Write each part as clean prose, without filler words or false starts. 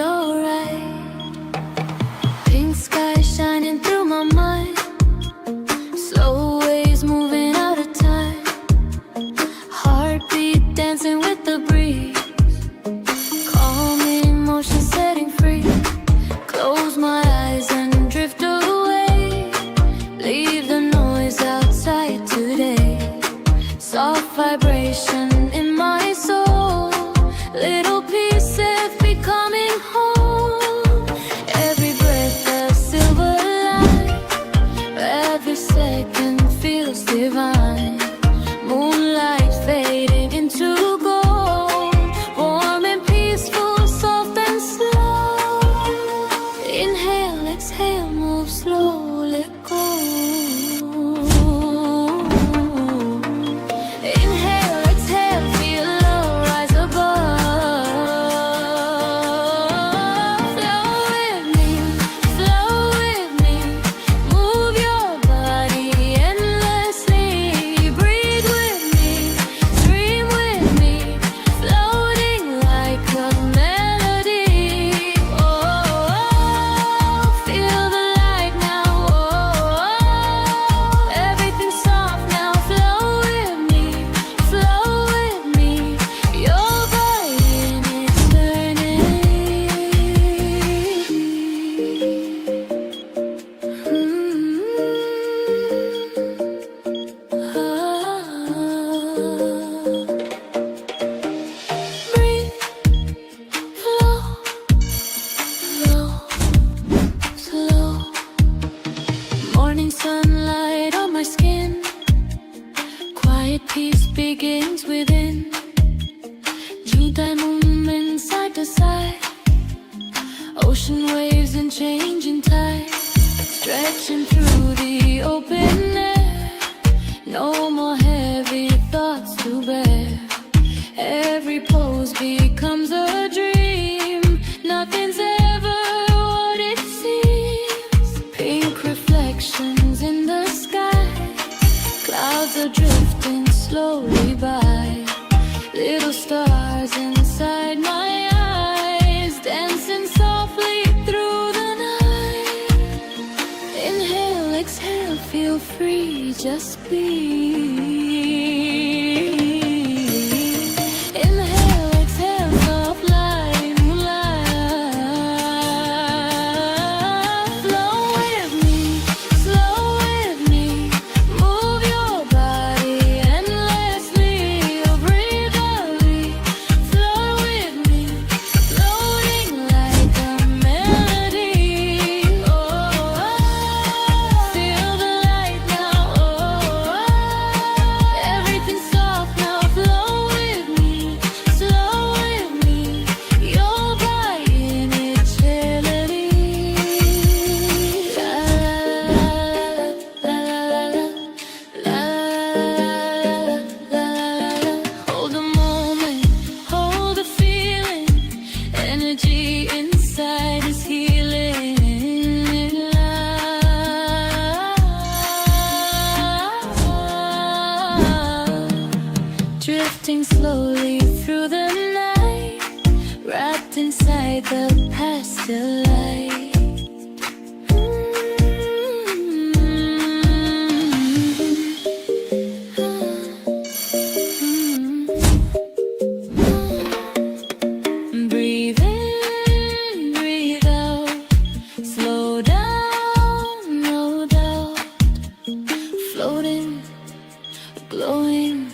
alright. Pink sky shining through my mind, slow waves moving out of time, heartbeat dancing with the breeze, calm emotion setting free. Close my eyes and drift away, leave the noise outside today. Soft vibration in my soul, little pieces becoming whole. Every breath a silver light, every second feels divine. Moonlight fading into gold, warm and peaceful, soft and slow. Inhale, exhale, move slow, let go. Inhale, exhale, feel love rise above. Flow with me, move your body endlessly. Breathe with me, dream with me, floating like a melody. Oh, feel the light now. Oh, everything's soft now. Flow with me, your body in eternity. Breathe, flow, slow. Morning sunlight on my skin, quiet peace begins within. Jutai movement side to side, ocean waves and changing tide, stretching through the open air. No more heavy thoughts to bear. Every pose becomes a dream. Nothing's ever what it seems. Pink reflections in the sky, clouds are drifting slowly by. Little stars inside my eyes, dancing softly through the night. Inhale, exhale, feel free, just be. Inhale, exhale, soft light, moonlight. Flow with me, slow with me, move your body endlessly. Breathe early, flow with me, floating like a melody. Oh, feel the light now. Oh, everything's soft now. Flow with me, slow with me, your body in eternity. La la la la la la. Hold the moment, hold the feeling. Energy inside is healing. Drifting slowly through the night, wrapped inside the pastel light. Breathe in, breathe out, slow down, no doubt. Floating, glowing,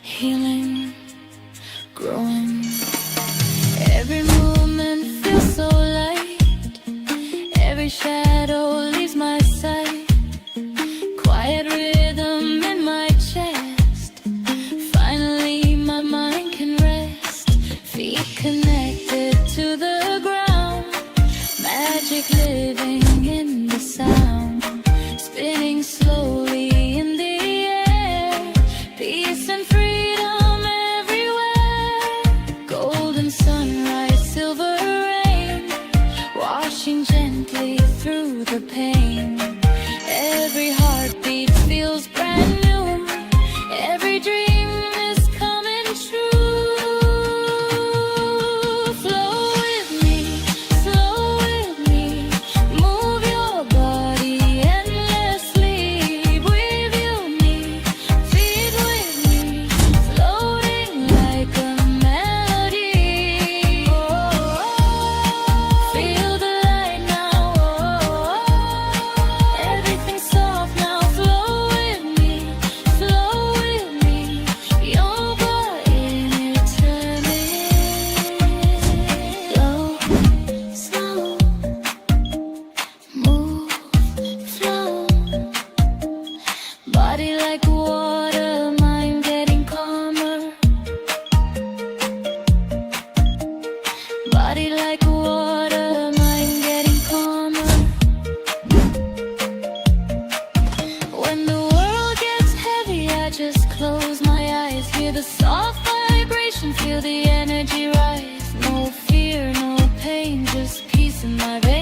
healing, growing. Every movement feels so light, every shadow leaves my sight. Quiet rhythm in my chest, finally my mind can rest. Feet connected to the ground, magic living in the sound. Spinning slowly in the air, peace and freedom everywhere. Golden sunrise, silver rain, washing gently through the pain. Every heartbeat feels brand new, every dream is coming true. Flow with me, body like water, mind getting calmer. When the world gets heavy, I just close my eyes, hear the soft vibration, feel the energy rise. No fear, no pain, just peace in my veins.